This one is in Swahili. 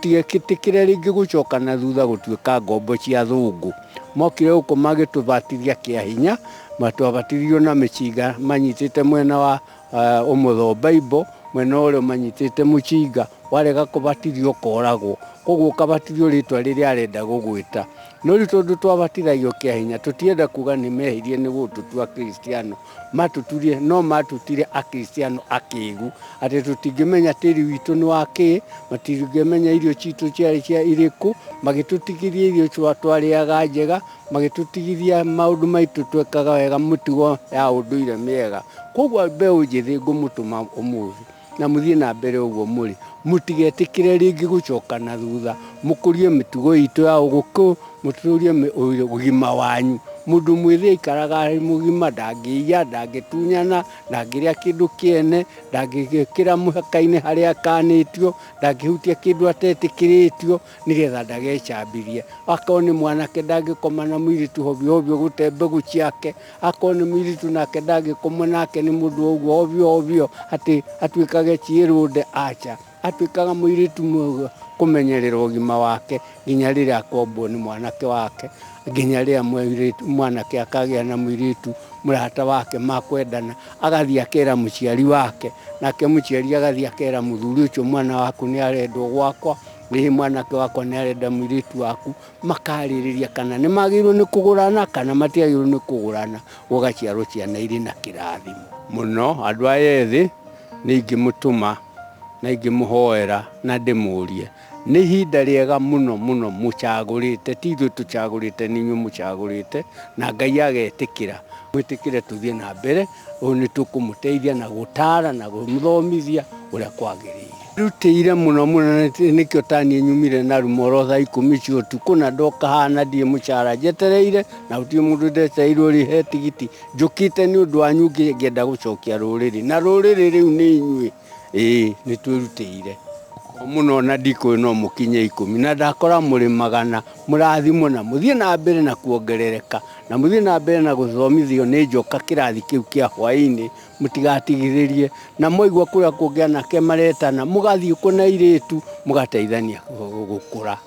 mutigekitikire ringi gucoka na thutha gutuika ngombo cia thungu mokire uko magitubatithia kia hinya matwabatithio na micinga manyitite mwena wa umutho Bible mwena ule manyitite mucinga warega kubatithio koragwo koguo kabatithio ritwa riria arenda gugwita no ri tondu twabatithagio kia hinya tutienda kuga ni mehirie ni gututua Kristiano matuturie no matutire a Kristiano akigu ati tutingimenya tiri witu ni waki matingimenya irio citu ciari cia iriku magitutigiria irio twariaga njega magitutigithia maundu maitu twekaga wega mutugo ya unduire miega koguo mbeu njithi ngumutuma umuthi na muthie na mbere uguo muri mutigetikire ringi gucoka na thutha mukurie mitugo itu ya uguku muturie ugima wanyu mundu mwithi ikaraga ari mugima ndangiya ndangitunyana ndangiria kindu kiene ndangigikira muhakaine haria kanitio ndangihutia kindu atetikiritio nigetha ndagecambirie akoni mwanake ndangikoma na mwiritu hovyo hovyo gutembe guciake akoni mwiritu nake ndangikoma nake ni mundu uguo hovyo hovyo ati atwikage ciirunde acha atwikaga mwiritu mugo kumenyerera ugima wake nginya riria akombwo ni mwanake wake nginya riria mwanake akagia na mwiritu murata wake makwendana agathia akera muciari wake nake muciari agathia akera muthuri ucio mwana waku ni arendwo gwakwa ni mwanake wakwa ni arenda mwiritu waku makaririria kana ni magirwo ni kugurana kana matiagirwo ni kugurana ugaciarwo ciana iri na kirathimo muno andu aya ethi ningimutuma na ingimuhoera na ndimurie ni hinda riega muno muno mucagurite tithu tucagurite ninyu mucagurite na Ngai agetikira mwitikire tuthie na mbere oni tukumuteithia na gutara na gumuthomithia uria kwagiriire rutire muno muno nikio tani nyumire na rumoro tha 10 cia utuku na ndoka hana ndie mucara jetereire na uti mundu ndeteirwo rihe tigiti njukite ni undu wanyu ngienda gucokia ruriri na ruriri riu ni inyui ni twirutire muno na ndiko no mukinye 10 na ndakora muri magana murathimo na muthie na mbere na kuongerereka na muthie na mbere na guthomithio ni njoka kirathi kiu kia hwaini mutigatigiririe na moigwa kuria kungia nake maretana mugathie kuna iritu mugateithania gukura